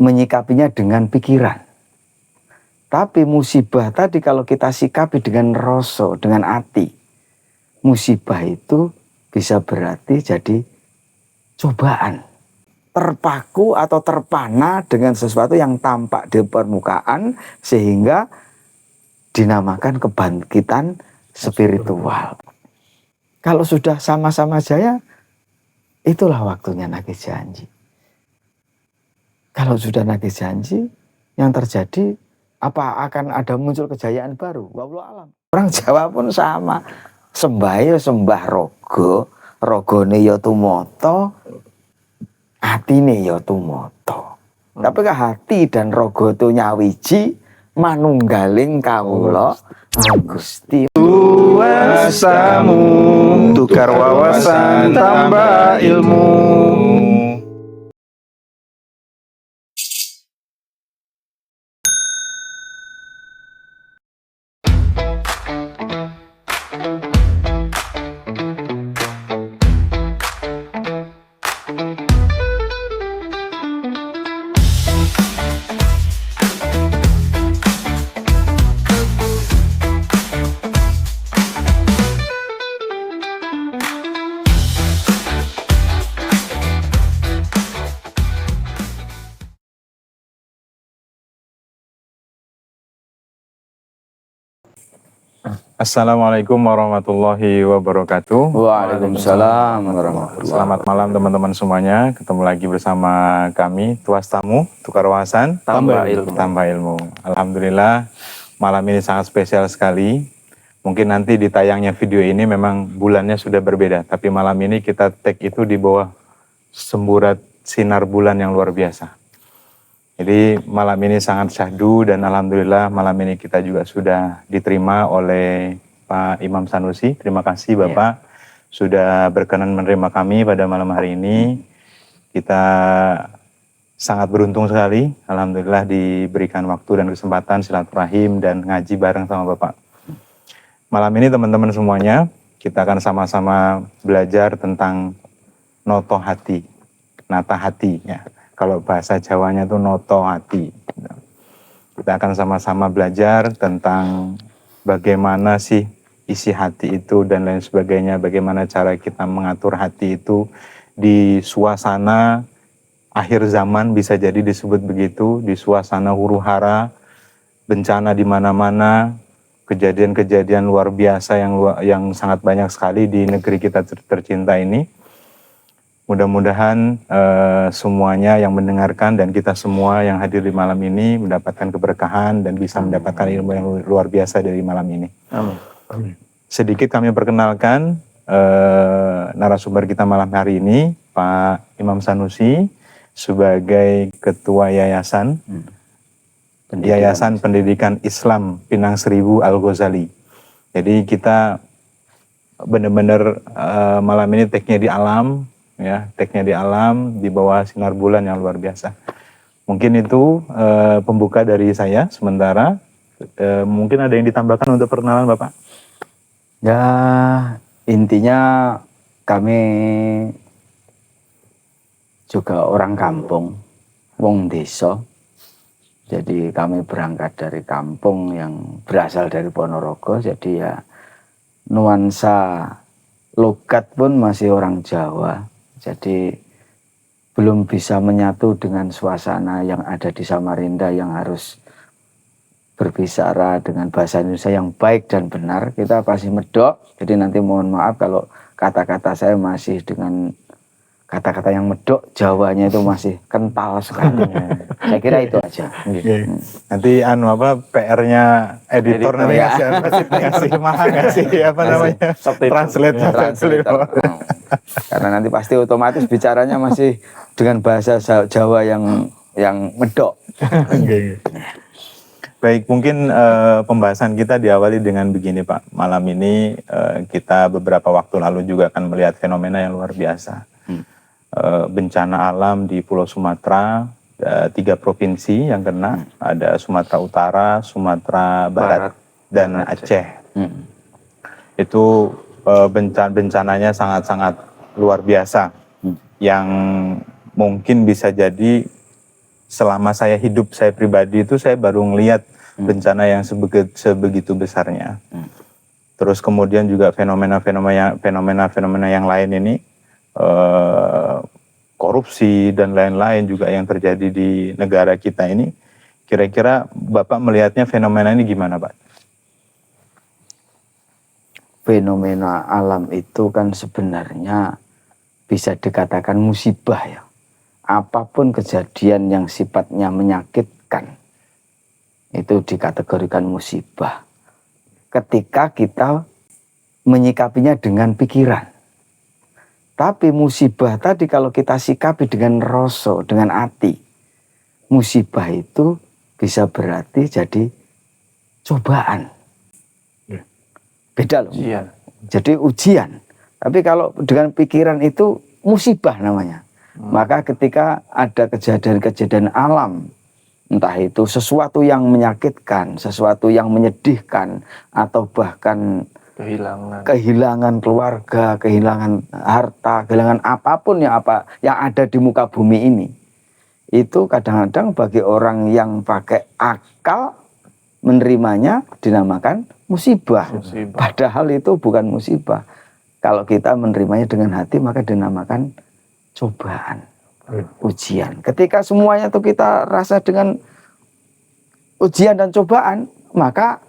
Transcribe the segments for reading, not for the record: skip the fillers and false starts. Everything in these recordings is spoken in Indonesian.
menyikapinya dengan pikiran. Tapi musibah tadi kalau kita sikapi dengan rasa, dengan hati, musibah itu bisa berarti jadi cobaan. Terpaku atau terpana dengan sesuatu yang tampak di permukaan sehingga dinamakan kebangkitan spiritual. Kalau sudah sama-sama jaya, itulah waktunya nagih janji. Kalau sudah nagih janji, yang terjadi apa akan ada muncul kejayaan baru? Wallahu alam. Orang Jawa pun sama. Sembah ya sembah rogo, rogone ya tumoto, atine ya tumoto. Tapi hati dan rogo itu nyawiji manunggaling kawula Gusti. Wasamu tukar wawasan tambah ilmu. Assalamualaikum warahmatullahi wabarakatuh. Waalaikumsalam warahmatullahi wabarakatuh. Selamat malam teman-teman semuanya. Ketemu lagi bersama kami Tuas Tamu Tukar Wawasan Tambah Ilmu. Tambah Ilmu. Alhamdulillah malam ini sangat spesial sekali. Mungkin nanti di tayangnya video ini memang bulannya sudah berbeda, tapi malam ini kita take itu di bawah semburat sinar bulan yang luar biasa. Jadi malam ini sangat syahdu dan alhamdulillah malam ini kita juga sudah diterima oleh Pak Imam Sanusi. Terima kasih Bapak sudah berkenan menerima kami pada malam hari ini. Kita sangat beruntung sekali, alhamdulillah diberikan waktu dan kesempatan silaturahim dan ngaji bareng sama Bapak. Malam ini teman-teman semuanya kita akan sama-sama belajar tentang noto hati, nata hati ya. Kalau bahasa Jawanya itu noto hati. Kita akan sama-sama belajar tentang bagaimana sih isi hati itu dan lain sebagainya. Bagaimana cara kita mengatur hati itu di suasana akhir zaman, bisa jadi disebut begitu. Di suasana huru hara, bencana di mana-mana, kejadian-kejadian luar biasa yang sangat banyak sekali di negeri kita tercinta ini. Mudah-mudahan semuanya yang mendengarkan dan kita semua yang hadir di malam ini mendapatkan keberkahan dan bisa mendapatkan ilmu yang luar biasa dari malam ini. Amin. Sedikit kami perkenalkan narasumber kita malam hari ini, Pak Imam Sanusi sebagai Ketua Yayasan Pendidikan Islam Pinang Seribu Al-Ghazali. Jadi kita benar-benar malam ini take-nya di alam. Ya, take-nya di alam di bawah sinar bulan yang luar biasa. Mungkin itu pembuka dari saya sementara. Mungkin ada yang ditambahkan untuk perkenalan Bapak? Ya, intinya kami juga orang kampung, wong desa. Jadi kami berangkat dari kampung yang berasal dari Ponorogo. Jadi ya nuansa logat pun masih orang Jawa. Jadi belum bisa menyatu dengan suasana yang ada di Samarinda yang harus berbicara dengan bahasa Indonesia yang baik dan benar. Kita pasti medok, jadi nanti mohon maaf kalau kata-kata saya masih dengan kata-kata yang medok, Jawanya itu masih kental sekali. Saya kira itu aja. Nanti PR-nya editor nanti ngasih mahal ngasih apa namanya translate. Karena nanti pasti otomatis bicaranya masih dengan bahasa Jawa yang medok. Baik, mungkin pembahasan kita diawali dengan begini Pak. Malam ini kita beberapa waktu lalu juga akan melihat fenomena yang luar biasa. Bencana alam di Pulau Sumatera, 3 provinsi yang kena, ada Sumatera Utara, Sumatera Barat dan Aceh. Itu bencananya sangat-sangat luar biasa, yang mungkin bisa jadi selama saya hidup, saya pribadi itu saya baru ngelihat bencana yang sebegitu besarnya. Terus kemudian juga fenomena yang lain ini, korupsi dan lain-lain juga yang terjadi di negara kita ini. Kira-kira Bapak melihatnya fenomena ini gimana, Pak? Fenomena alam itu kan sebenarnya bisa dikatakan musibah ya. Apapun kejadian yang sifatnya menyakitkan itu dikategorikan musibah. Ketika kita menyikapinya dengan pikiran. Tapi musibah tadi kalau kita sikapi dengan rasa, dengan hati, musibah itu bisa berarti jadi cobaan. Beda loh. Ujian. Jadi ujian. Tapi kalau dengan pikiran itu musibah namanya. Maka ketika ada kejadian-kejadian alam, entah itu sesuatu yang menyakitkan, sesuatu yang menyedihkan, atau bahkan kehilangan keluarga, kehilangan harta, kehilangan apapun yang ada di muka bumi ini, itu kadang-kadang bagi orang yang pakai akal menerimanya dinamakan musibah. Padahal itu bukan musibah. Kalau kita menerimanya dengan hati maka dinamakan cobaan, ujian. Ketika semuanya itu kita rasa dengan ujian dan cobaan, maka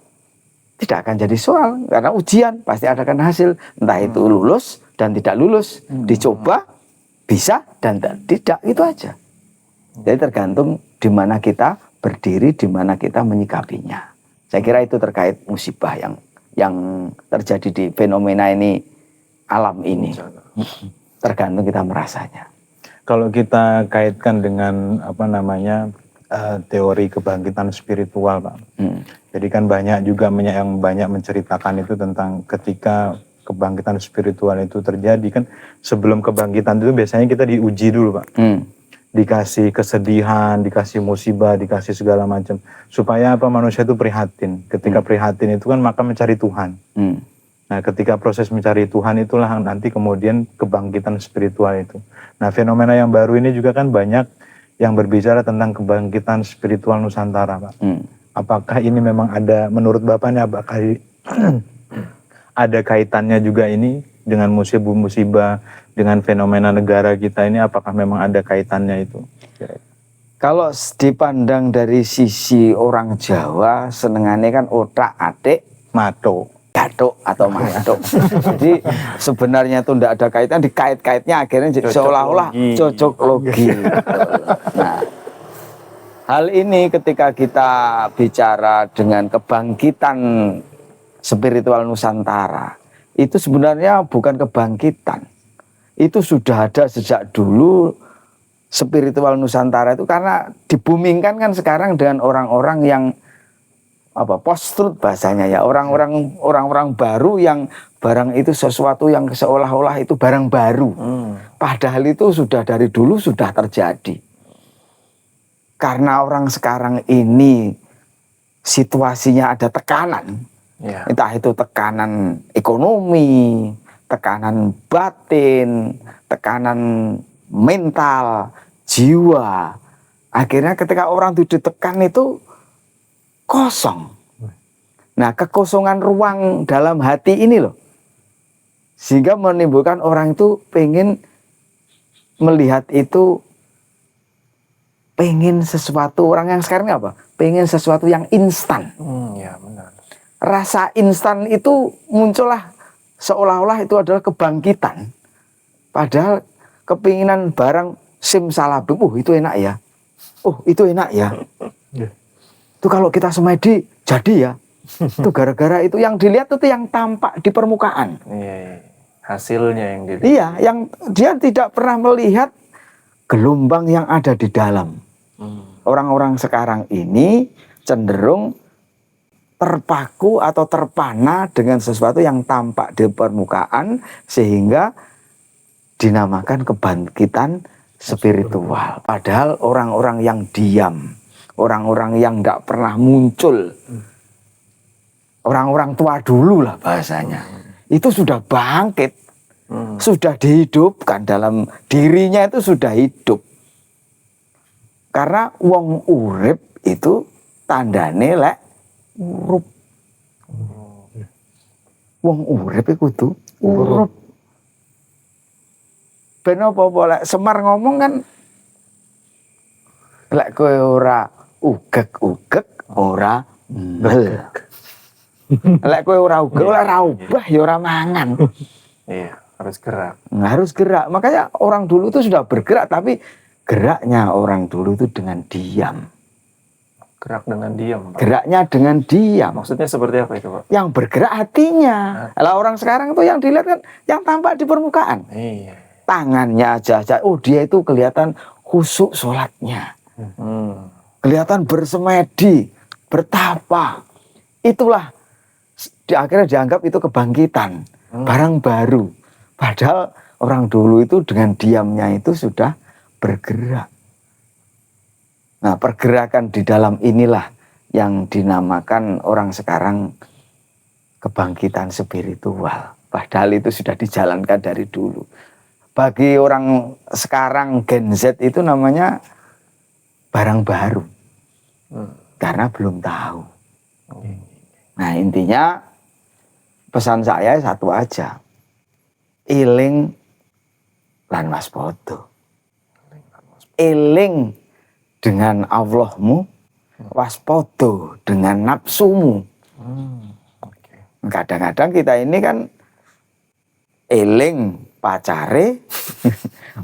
tidak akan jadi soal. Karena ujian pasti adakan hasil. Entah itu lulus dan tidak lulus. Dicoba, bisa dan tidak, itu aja. Jadi tergantung di mana kita berdiri, di mana kita menyikapinya. Saya kira itu terkait musibah yang terjadi di fenomena ini, alam ini. Tergantung kita merasanya. Kalau kita kaitkan dengan teori kebangkitan spiritual, Pak. Jadi kan banyak juga yang banyak menceritakan itu tentang ketika kebangkitan spiritual itu terjadi kan, sebelum kebangkitan itu biasanya kita diuji dulu, Pak. Dikasih kesedihan, dikasih musibah, dikasih segala macam supaya manusia itu prihatin. Ketika prihatin itu kan maka mencari Tuhan. Nah, ketika proses mencari Tuhan itulah nanti kemudian kebangkitan spiritual itu. Nah, fenomena yang baru ini juga kan banyak yang berbicara tentang kebangkitan spiritual Nusantara, Pak. Apakah ini memang ada, menurut Bapaknya, apakah ada kaitannya juga ini dengan musibah, dengan fenomena negara kita ini, apakah memang ada kaitannya itu? Kalau dipandang dari sisi orang Jawa, senengannya kan otak, atik, mato, gatuk atau matuk. Jadi sebenarnya itu tidak ada kaitan, dikait-kaitnya akhirnya seolah-olah cocok logi. Nah, hal ini ketika kita bicara dengan kebangkitan spiritual Nusantara, itu sebenarnya bukan kebangkitan. Itu sudah ada sejak dulu spiritual Nusantara itu, karena dibumingkan kan sekarang dengan orang-orang yang post-truth bahasanya ya, orang-orang baru yang barang itu sesuatu yang seolah-olah itu barang baru. Padahal itu sudah dari dulu sudah terjadi. Karena orang sekarang ini situasinya ada tekanan, entah itu tekanan ekonomi, tekanan batin, tekanan mental, jiwa. Akhirnya ketika orang itu ditekan itu kosong. Nah, kekosongan ruang dalam hati ini loh, sehingga menimbulkan orang itu pengen melihat itu, pengen sesuatu. Orang yang sekarang apa? Pengen sesuatu yang instan. Ya benar. Rasa instan itu muncullah seolah-olah itu adalah kebangkitan. Padahal kepinginan barang simsalabim, itu enak ya. Itu enak ya. Itu kalau kita semedi jadi ya. Itu gara-gara itu yang dilihat itu yang tampak di permukaan. Hasilnya yang dilihat. Iya, yang dia tidak pernah melihat gelombang yang ada di dalam. Orang-orang sekarang ini cenderung terpaku atau terpana dengan sesuatu yang tampak di permukaan, sehingga dinamakan kebangkitan spiritual. Padahal orang-orang yang diam, orang-orang yang tidak pernah muncul, orang-orang tua dulu lah bahasanya, itu sudah bangkit, sudah dihidupkan dalam dirinya, itu sudah hidup. Karena wong urip itu tandane lek urup. Wong urip iku kudu urup. Ben apa lek Semar ngomong kan lek kowe ora ugek-ugek ora mel. Lek kowe ora ugek ora ubah ya ora mangan. Iya, harus gerak. Harus gerak. Makanya orang dulu itu sudah bergerak, tapi geraknya orang dulu itu dengan diam. Gerak dengan diam, Pak. Geraknya dengan diam. Maksudnya seperti apa itu, Pak? Yang bergerak hatinya. Lah orang sekarang itu yang dilihat kan yang tampak di permukaan. Iya. Tangannya aja. Oh dia itu kelihatan khusyuk sholatnya. Kelihatan bersemedi, bertapa. Itulah akhirnya dianggap itu kebangkitan. Barang baru. Padahal orang dulu itu dengan diamnya itu sudah bergerak. Nah, pergerakan di dalam inilah yang dinamakan orang sekarang kebangkitan spiritual. Padahal itu sudah dijalankan dari dulu. Bagi orang sekarang Gen Z itu namanya barang baru. Karena belum tahu. Nah, intinya pesan saya satu aja. Eling lan waspada. Eling dengan Allahmu, waspada dengan nafsumu. Kadang-kadang kita ini kan eling pacare,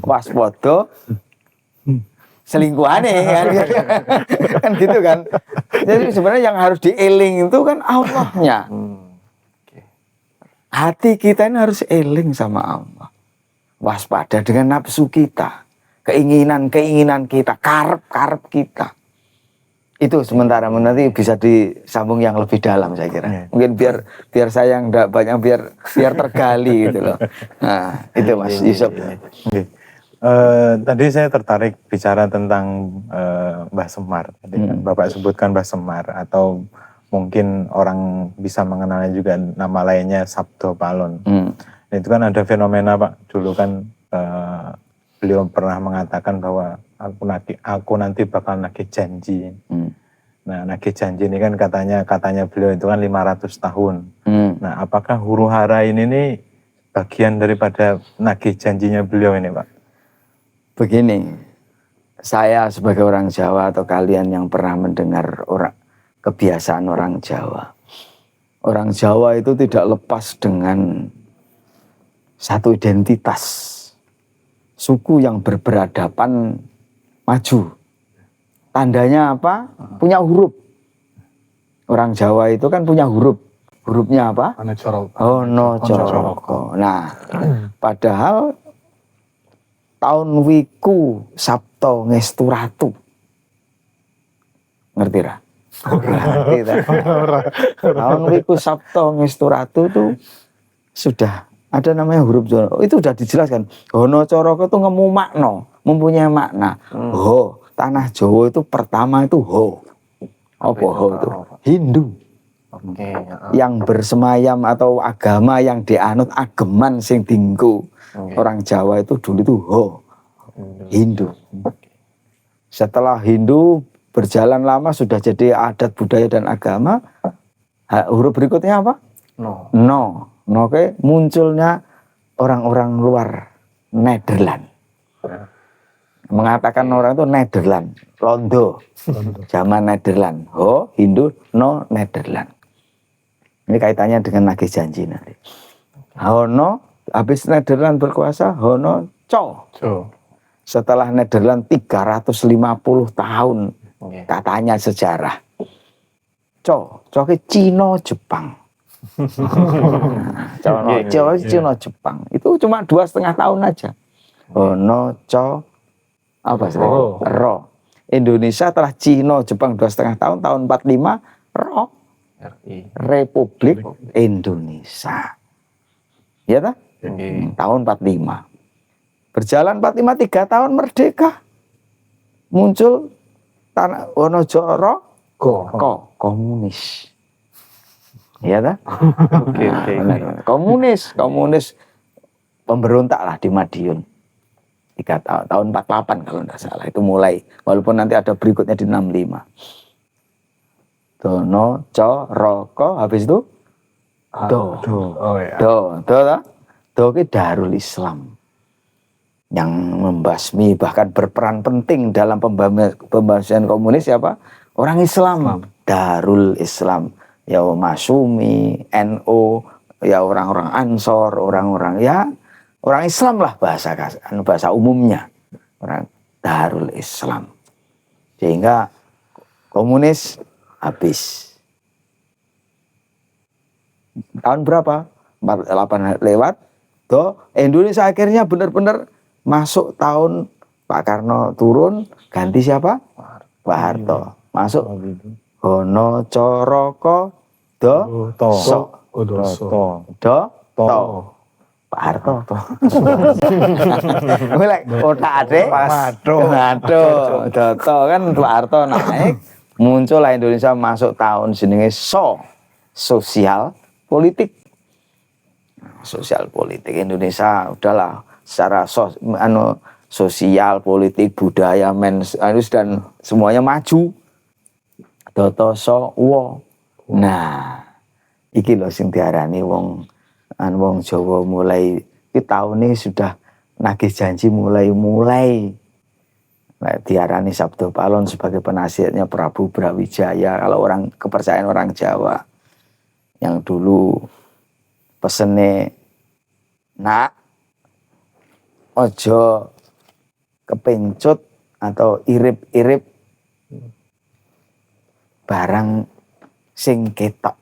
waspada selingkuhane kan gitu kan. Jadi sebenarnya yang harus dieling itu kan Allahnya. Hati kita ini harus eling sama Allah. Waspada dengan nafsu kita. Keinginan-keinginan kita, karep-karep kita. Itu sementara nanti bisa disambung yang lebih dalam saya kira. Mungkin biar saya enggak banyak biar tergali gitu loh. Nah, itu Mas Yusuf. Tadi saya tertarik bicara tentang Mbah Semar. Tadi kan Bapak sebutkan Mbah Semar atau mungkin orang bisa mengenalnya juga nama lainnya Sabdo Palon. Itu kan ada fenomena Pak. Dulu kan beliau pernah mengatakan bahwa aku nanti bakal nagih janji. Nah, nagih janji ini kan katanya beliau itu kan 500 tahun. Nah, apakah huru hara ini nih bagian daripada nagih janjinya beliau ini, Pak? Begini, saya sebagai orang Jawa atau kalian yang pernah mendengar kebiasaan orang Jawa. Orang Jawa itu tidak lepas dengan satu identitas. Suku yang berperadaban maju. Tandanya apa? Punya huruf. Orang Jawa itu kan punya huruf. Hurufnya apa? Ono Coroko. Nah, padahal tahun wiku Sabto Ngestu Ratu. Ngerti ra? Ngerti ta? Tahun wiku Sabto Ngestu Ratu itu sudah ada namanya huruf Jawa. Itu sudah dijelaskan. Hono Coroko itu ngemumakno, mempunyai makna. Ho, tanah Jawa itu pertama itu ho. Apa ho itu? Hindu. Yang bersemayam atau agama yang dianut ageman sing dinggo. Orang Jawa itu dulu itu ho. Hindu. Setelah Hindu berjalan lama sudah jadi adat budaya dan agama. Huruf berikutnya apa? No. Oke, munculnya orang-orang luar Nederland. Mengatakan orang itu Nederland, Londo, zaman Nederland. Ho, Hindu, no, Nederland. Ini kaitannya dengan nagih janji nanti. Hono, habis Nederland berkuasa, Hono, Co. Setelah Nederland 350 tahun, katanya sejarah. Co ke Cina, Jepang. Cina Jepang itu cuma 2,5 tahun aja. Ono Co apa sih? Ro. Indonesia telah Cina Jepang 2,5 tahun, tahun 45 Ro. Republik Indonesia. Ya tak? Tahun 45. Berjalan 45 3 tahun merdeka. Muncul tanah Wonojoro komunis. Iya tak? Oke. Komunis pemberontak lah di Madiun. tahun 48 kalau tidak salah itu mulai, walaupun nanti ada berikutnya di 65. Dono, co, roko, habis itu do. Oh ya. Do ke Darul Islam yang membasmi bahkan berperan penting dalam pembahasan komunis siapa? Orang Islam. Darul Islam. Ya Masumi, NO, ya orang-orang Ansor, orang-orang ya orang Islam lah bahasa umumnya. Orang Darul Islam. Sehingga komunis habis. Tahun berapa? 48 lewat. Indonesia akhirnya benar-benar masuk tahun Pak Karno turun, ganti siapa? Pak Harto. Masuk Hono Coroko Do Pak Harto. Mulai otak ade Doto kan Pak Harto naik, muncullah Indonesia masuk tahun jenenge sosial politik. Sosial politik Indonesia udahlah secara sosial, politik, budaya, dan semuanya maju. Doto so wo. Nah, iki lho sing diarani wong Jawa mulai iki taune sudah nagih janji mulai. Nah, diarani Sabdo Palon sebagai penasihatnya Prabu Brawijaya kalau kepercayaan orang Jawa. Yang dulu pesene nak ojo kepencut atau irip-irip barang sing ketok.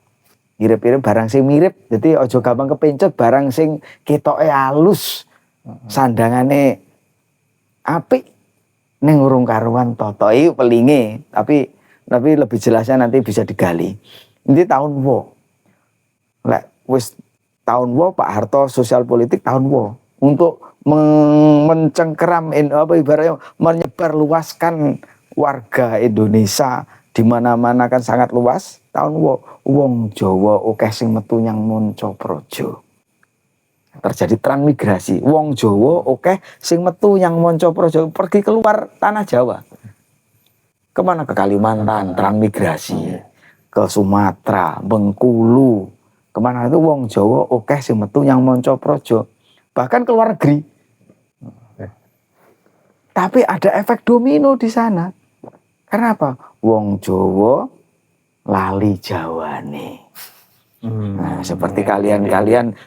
Irip-irip barang sing mirip. Jadi ojo gampang kepencut barang sing ketoke halus. Sandangane apik ning urung karuan toto iki pelinge. Tapi lebih jelasnya nanti bisa digali. Ini tahun wo. Lek wis tahun wo Pak Harto sosial politik tahun wo untuk mencengkeram ibaratnya menyebarluaskan warga Indonesia di mana-mana kan sangat luas. Tahun wong Jawa akeh sing metu nyang Moncoprojo. Terjadi transmigrasi. Wong Jawa akeh sing metu nyang Moncoprojo pergi keluar tanah Jawa. Kemana? Ke Kalimantan, transmigrasi. Ke Sumatera, Bengkulu. Kemana itu wong Jawa akeh sing metu nyang Moncoprojo. Bahkan ke luar negeri. Tapi ada efek domino di sana. Karena apa? Wong Jawa lali Jawane. Nah, seperti kalian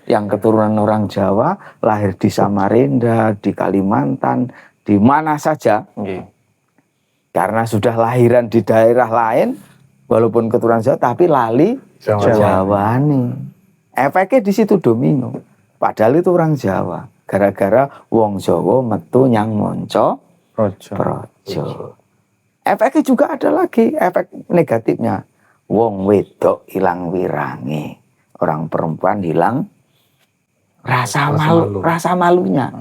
yang keturunan orang Jawa lahir di Samarinda, di Kalimantan, di mana saja. Karena sudah lahiran di daerah lain, walaupun keturunan Jawa, tapi lali Jawane. Efeknya di situ domino. Padahal itu orang Jawa. Gara-gara wong Jawa metu nyang Moncoprojo. Efeknya juga ada lagi, efek negatifnya. Wong wedok hilang wirange. Orang perempuan hilang rasa malunya.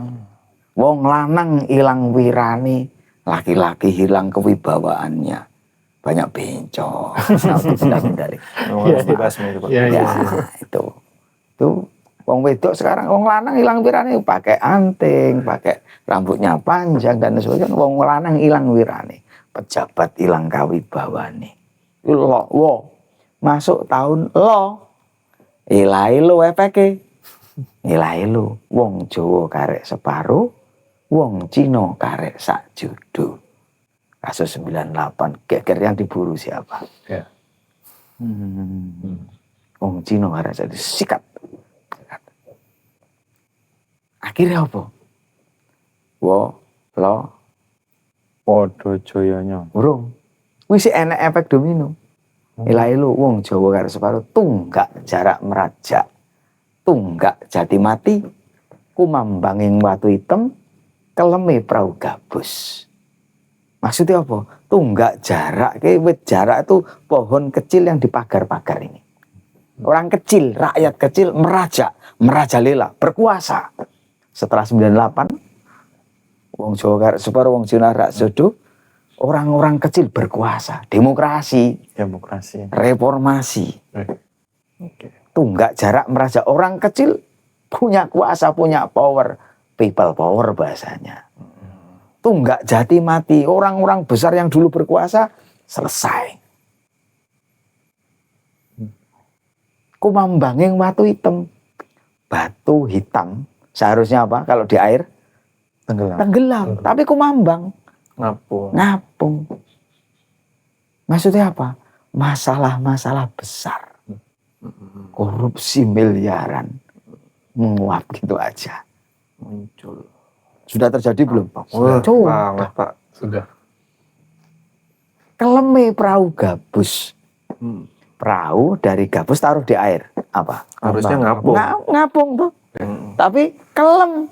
Wong lanang hilang wirane, laki-laki hilang kewibawaannya. Banyak bencong. Itu wong wedok sekarang, wong lanang hilang wirane pakai anting, pakai rambutnya panjang dan sebagainya. Wong lanang hilang wirane. Pejabat hilang kawibawane. Masuk tahun ilahi lo efeke. Ilahi lo wong Jawa karek separuh, wong Cina karek sak judo. Kasus 98 geger yang diburu siapa? Ya. Wong Cina karek sak sikat. Akhirnya apa? Podo joyonya. Urung. Wis enek efek domino. Ilahi lu wong Jawa karo separuh tunggak jarak merajak. Tunggak jati mati. Kumambanging watu hitam keleme prau gabus. Maksudnya apa? Tunggak jarak. Wit jarak itu pohon kecil yang dipagar-pagar ini. Orang kecil, rakyat kecil merajalela, berkuasa. Setelah 98 wong Jawa karo separuh wong Cina rak jodoh, orang-orang kecil berkuasa, demokrasi, reformasi. Tunggak jarak merajak, orang kecil punya kuasa, punya power, people power bahasanya. Tunggak Jati mati, orang-orang besar yang dulu berkuasa selesai. Kumambanging watu hitam. Batu hitam seharusnya apa kalau di air? Tenggelam. Tapi kumambang. Ngapung. Maksudnya apa? Masalah-masalah besar. Korupsi miliaran. Menguap gitu aja. Muncul. Sudah terjadi belum? Banget, Pak. Sudah. Keleme perahu gabus. Perahu dari gabus taruh di air. Apa? Harusnya ngapung. Ngapung tuh. Tapi kelem.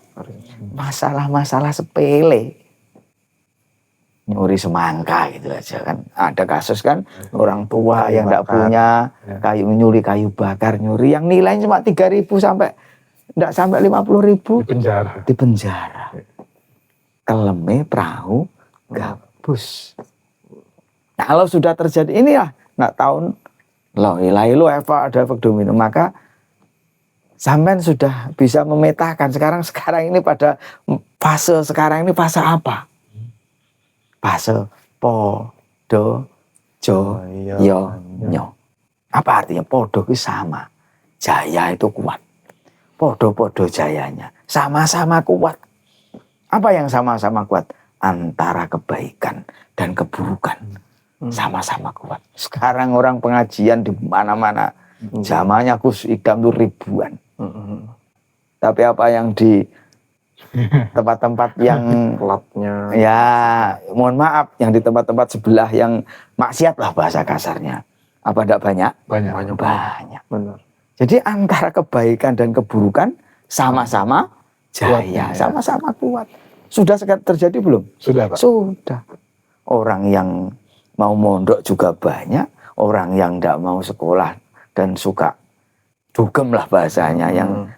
Masalah-masalah sepele. Nyuri semangka gitu aja kan. Ada kasus kan orang tua Kayu yang tidak bakar. punya kayu, nyuri kayu bakar, nyuri yang nilainya cuma 3.000 sampai tidak sampai 50.000 Di penjara. di penjara. Keleme perahu gabus. Nah, kalau sudah terjadi inilah tahun lo Eva ada efek domino, maka sampean sudah bisa memetakan sekarang ini pada fase sekarang ini fase apa? Fase po, do, jo, yo, nyo. Apa artinya? Podo itu sama. Jaya itu kuat. Podo-podo jayanya. Sama-sama kuat. Apa yang sama-sama kuat? Antara kebaikan dan keburukan. Sama-sama kuat. Sekarang orang pengajian di mana-mana. Zamannya Gus Idam itu ribuan. Tapi apa yang di tempat-tempat yang Klubnya. ya mohon maaf yang di tempat-tempat sebelah yang maksiat lah bahasa kasarnya, apa tidak banyak? Banyak. Benar. Jadi antara kebaikan dan keburukan sama-sama jaya, sama-sama kuat. Sudah terjadi belum? Sudah, Pak. Sudah. Orang yang mau mondok juga banyak, orang yang tidak mau sekolah dan suka dugem lah bahasanya, yang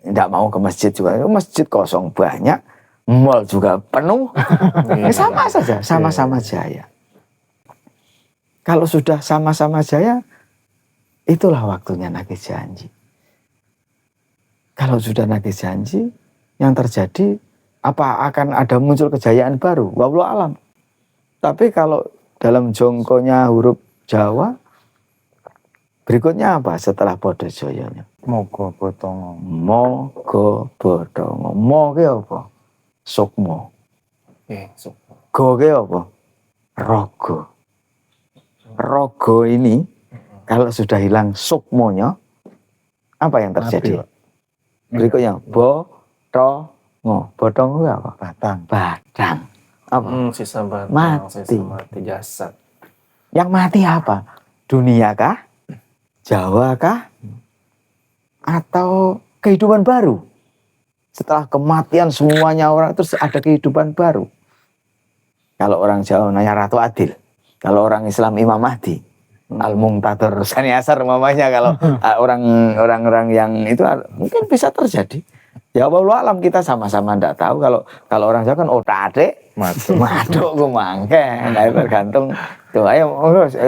tidak mau ke masjid juga, masjid kosong banyak, mall juga penuh. Sama saja, sama-sama jaya. Kalau sudah sama-sama jaya, itulah waktunya nagih janji. Kalau sudah nagih janji, yang terjadi apa akan ada muncul kejayaan baru? Wallahu alam. Tapi kalau dalam jongkonya huruf Jawa, berikutnya apa setelah podo joyonya? Mogo Botongo. Mogo bodongo. Mo ke apa? Sukmo. So. Go ke apa? Rogo. Rogo ini kalau sudah hilang sukmonya, apa yang terjadi? Mati, Pak. Berikutnya bodongo. Bodongo itu apa? Batang. Apa? Sisa batang, Mati. sisa mati jasad. Yang mati apa? Dunia kah? Jawa kah? Atau kehidupan baru? Setelah kematian semuanya orang terus ada kehidupan baru. Kalau orang Jawa nanya Ratu Adil, kalau orang Islam Imam Mahdi, Al-Muqtadir Sani Asar mamanya. Kalau orang-orang yang itu mungkin bisa terjadi. Ya Allah alam, kita sama-sama ndak tahu. Kalau orang Jawa kan otak maduk ku mangke, tergantung. Tuh, ayo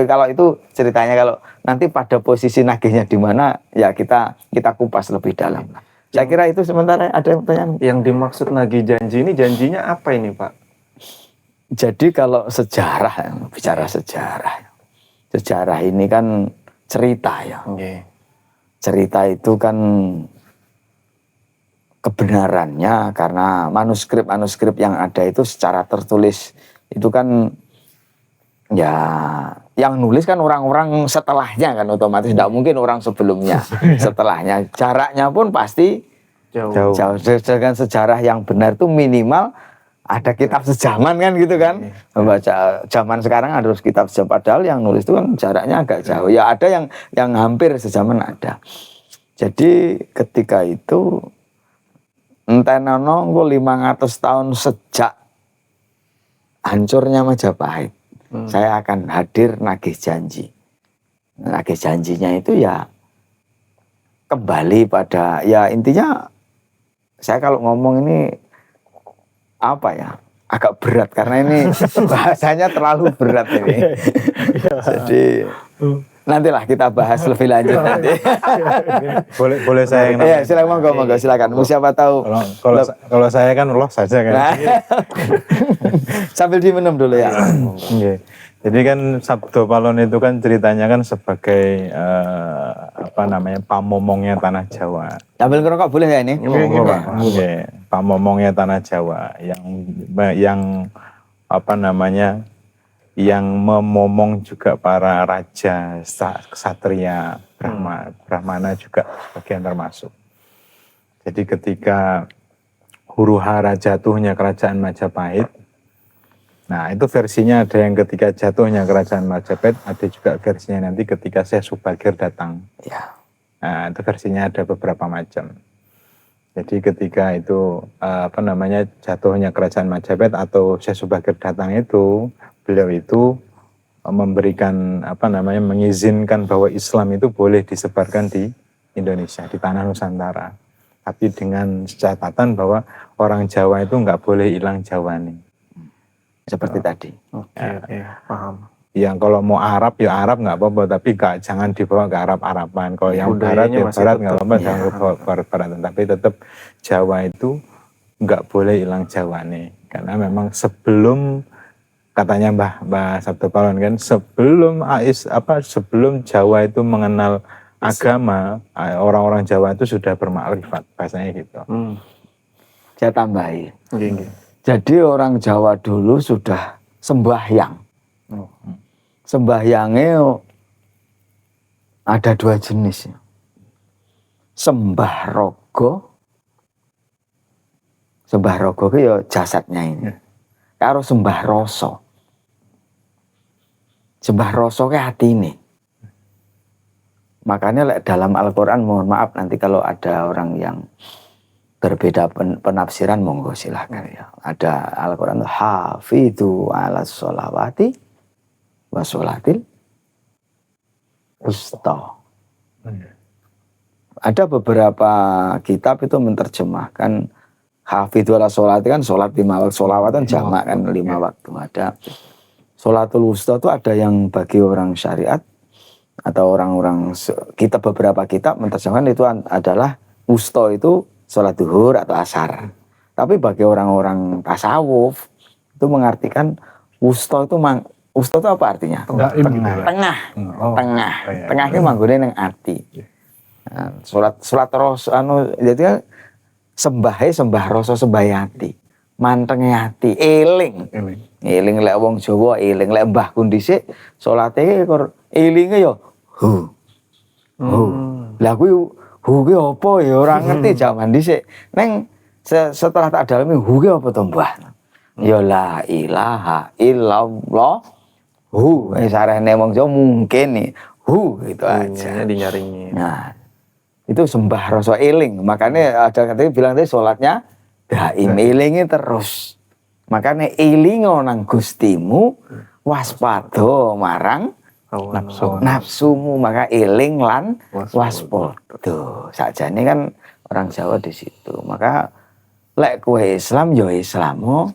kalau itu ceritanya, kalau nanti pada posisi nagihnya di mana ya kita kupas lebih dalam. Saya kira itu. Sementara ada yang pertanyaan. Yang dimaksud nagih janji ini, janjinya apa ini, Pak? Jadi kalau sejarah, bicara sejarah ini kan cerita ya. Cerita itu kan kebenarannya karena manuskrip yang ada itu secara tertulis itu kan ya yang nulis kan orang-orang setelahnya kan, otomatis tidak mungkin orang sebelumnya. Setelahnya jaraknya pun pasti jauh. Dengan sejarah yang benar itu minimal ada kitab sejaman kan gitu kan. Membaca zaman sekarang harus kitab sejaman, padahal yang nulis itu kan jaraknya agak jauh. Ya ada yang hampir sejaman ada. Jadi ketika itu entenono 500 tahun sejak hancurnya Majapahit, saya akan hadir nagih janji. Nagih janjinya itu ya kembali pada, ya intinya saya kalau ngomong ini apa ya, agak berat karena ini bahasanya terlalu berat ini. Jadi Nantilah kita bahas lebih lanjut nanti. Boleh saya yang Iya, silakan monggo silakan. Siapa tahu. kalau saya kan loh saja kan. Nah, sambil diminum dulu ya. Oke. Jadi kan Sabdo Palon itu kan ceritanya kan sebagai pamomongnya tanah Jawa. Sambil ngerokok boleh ya ini? Oke, pamomongnya tanah Jawa yang yang memomong juga para raja, ksatria, brahmana juga bagian termasuk. Jadi ketika huru hara jatuhnya kerajaan Majapahit, nah itu versinya ada yang ketika jatuhnya kerajaan Majapahit, ada juga versinya nanti ketika Syekh Subagir datang. Ya. Nah itu versinya ada beberapa macam. Jadi ketika itu jatuhnya kerajaan Majapahit atau Syekh Subagir datang itu, beliau itu memberikan mengizinkan bahwa Islam itu boleh disebarkan di Indonesia, di tanah Nusantara. Tapi dengan catatan bahwa orang Jawa itu nggak boleh hilang Jawa nih. Seperti tadi. Oke, paham. Yang kalau mau Arab ya Arab nggak apa-apa, tapi jangan dibawa ke Arab-Araban. Kalau yang Barat ya Barat nggak apa-apa, jangan dibawa ke Barat. Tapi tetap Jawa itu nggak boleh hilang Jawa nih, karena memang sebelum katanya Mbah Sabdo Palon kan sebelum Jawa itu mengenal agama, orang-orang Jawa itu sudah bermakrifat, bahasanya gitu. Saya tambahin. Gini. Jadi orang Jawa dulu sudah sembahyang. Sembahyangnya ada 2 jenis. Sembah rogo itu ya jasadnya ini. Karo sembah rasa. Sembah rasa ke hati ini. Makanya dalam Al-Quran, mohon maaf nanti kalau ada orang yang berbeda penafsiran, monggo silakan ya. Ada Al-Quran, hafidhu ala sholawati wa sholatil wusta. Ada beberapa kitab itu menerjemahkan hafidhu ala sholati kan sholat 5 waktu, sholawat kan jamak kan 5 waktu. Ada sholatul wusta itu ada yang bagi orang syariat atau orang-orang kita beberapa kitab menerjemahkan itu adalah wusta itu sholat duhur atau asar. Tapi bagi orang-orang tasawuf itu mengartikan wusta itu apa artinya? Tengah. Tengahnya manggone nang ati. Nah, sholat rasa jadi sembah rasa sembayati. Mantenge ati, eling lek wong Jawa, eling lek mbahku dhisik salate kok elinge ya Lah kuwi ki apa ya ora ngerti jaman dhisik. Neng setelah tak dalemi ki apa to, Mbah? Ya la ilaha illallah. Sarene wong Jawa mungkin nih. Gitu aja. Dinyaringin. Nah, itu sembah rasa eling. Makanya ada katanya bilang tadi sholatnya daim elingi terus. Makanya elingo nang gustimu waspada marang nafsumu, maka eling lan waspada. Sakjane kan orang Jawa di situ. Maka lek kowe Islam ya Islamo,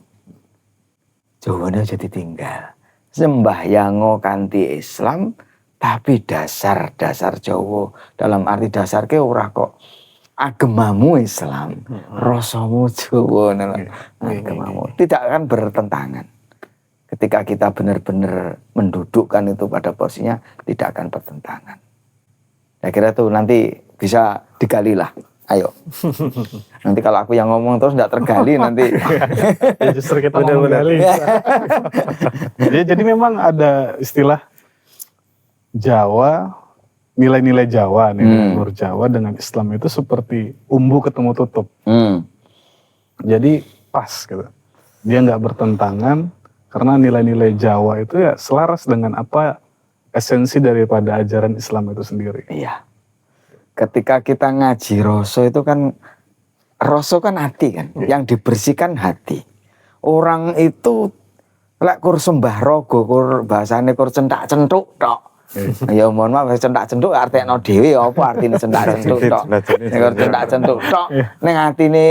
Jawane aja ditinggal. Sembahyango kanthi Islam tapi dasar Jawa. Dalam arti dasar ke ora kok agamamu Islam, rasamu Jawa, agamamu tidak akan bertentangan. Ketika kita benar-benar mendudukkan itu pada porsinya, tidak akan bertentangan. Saya kira tuh nanti bisa digali lah. Ayo. Nanti kalau aku yang ngomong terus tidak tergali nanti. Ya justru kita mau menggali. Jadi memang ada istilah Jawa, nilai-nilai Jawa nih, luhur Jawa dengan Islam itu seperti umbu ketemu tutup. Jadi pas gitu. Dia nggak bertentangan karena nilai-nilai Jawa itu ya selaras dengan apa esensi daripada ajaran Islam itu sendiri. Iya. Ketika kita ngaji rasa itu kan, rasa kan hati kan, yang dibersihkan hati. Orang itu lek kur sembah rogo, kur bahasane kur centak-centuk tok. Ya mohon maaf, centak-centuk artekno dhewe apa artine centak-centuk tok. Nek centak-centuk tok, ning atine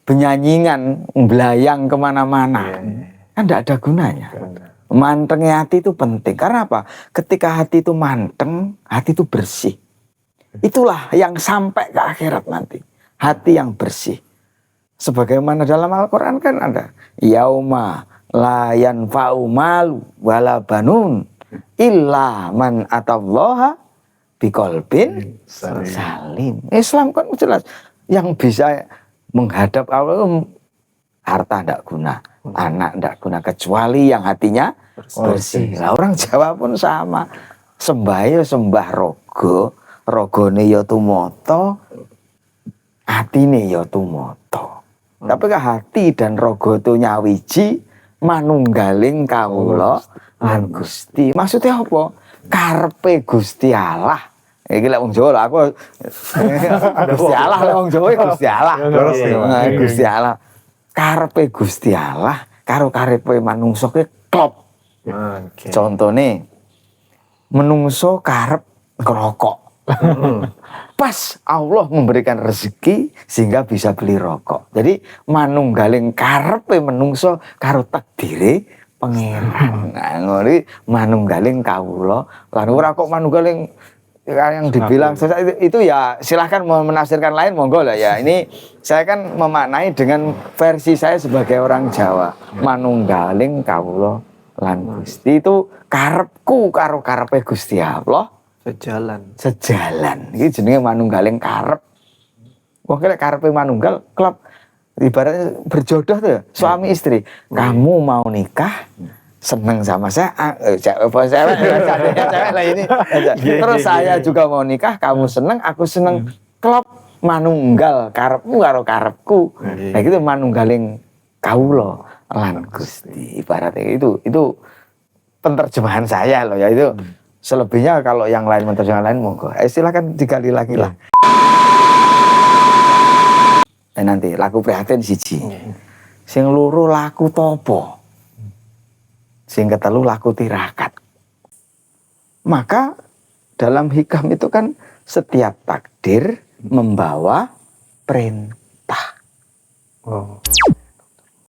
benyanyingan, mblayang kemana-mana. Kan tidak ada gunanya. Mantengnya hati itu penting. Karena apa? Ketika hati itu manteng, hati itu bersih. Itulah yang sampai ke akhirat nanti. Hati yang bersih. Sebagaimana dalam Al-Quran kan ada. Yauma la yanfa'u malu wala banun illa man atallaha biqalbin salim. Islam kan jelas. Yang bisa menghadap Allah harta tidak guna, anak tidak guna, kecuali yang hatinya bersih. Lah orang Jawa pun sama. Sembah rogo, rogone ya tumoto, hatine ya tumoto. Tapi hati dan rogo itu nyawiji manunggaling kawula lan Gusti. Maksudnya apa? Karepe Gusti Allah. Iki lek wong Jawa aku Gusti Allah lek wong Jawa Gusti Allah. Gusti Allah. Karepe Gusti Allah karo karepe manungsa ki klop. Contone menungso karep ngerokok. Pas Allah memberikan rezeki sehingga bisa beli rokok. Jadi manunggaling karepe menungso karo takdire pangeran. Nah, ngori manunggaling kawula lan ora kok manunggaling yang dibilang itu ya silahkan mau menafsirkan lain monggo lah ya. Ini saya kan memaknai dengan versi saya sebagai orang Jawa. Manunggaling kawula lan Gusti itu karepku karo karepe Gusti Allah sejalan. Iki jenenge manunggaling karep. Wong lek karepe manunggal klop ibaratnya berjodoh tuh suami istri. Kamu mau nikah seneng sama saya, cewek lah ini. Terus saya juga mau nikah, kamu seneng, aku seneng, klop manunggal karepmu karo karepku. Nah gitu manunggaling kawula lan Gusti. Ibaratnya itu penerjemahan saya loh ya itu. Selebihnya kalau yang lain menerjemahkan lain monggo. Silakan digali lagi lah. Nanti laku prihatin siji. Sing loro laku topo. Sing ketelu laku tirakat. Maka dalam hikam itu kan setiap takdir membawa perintah.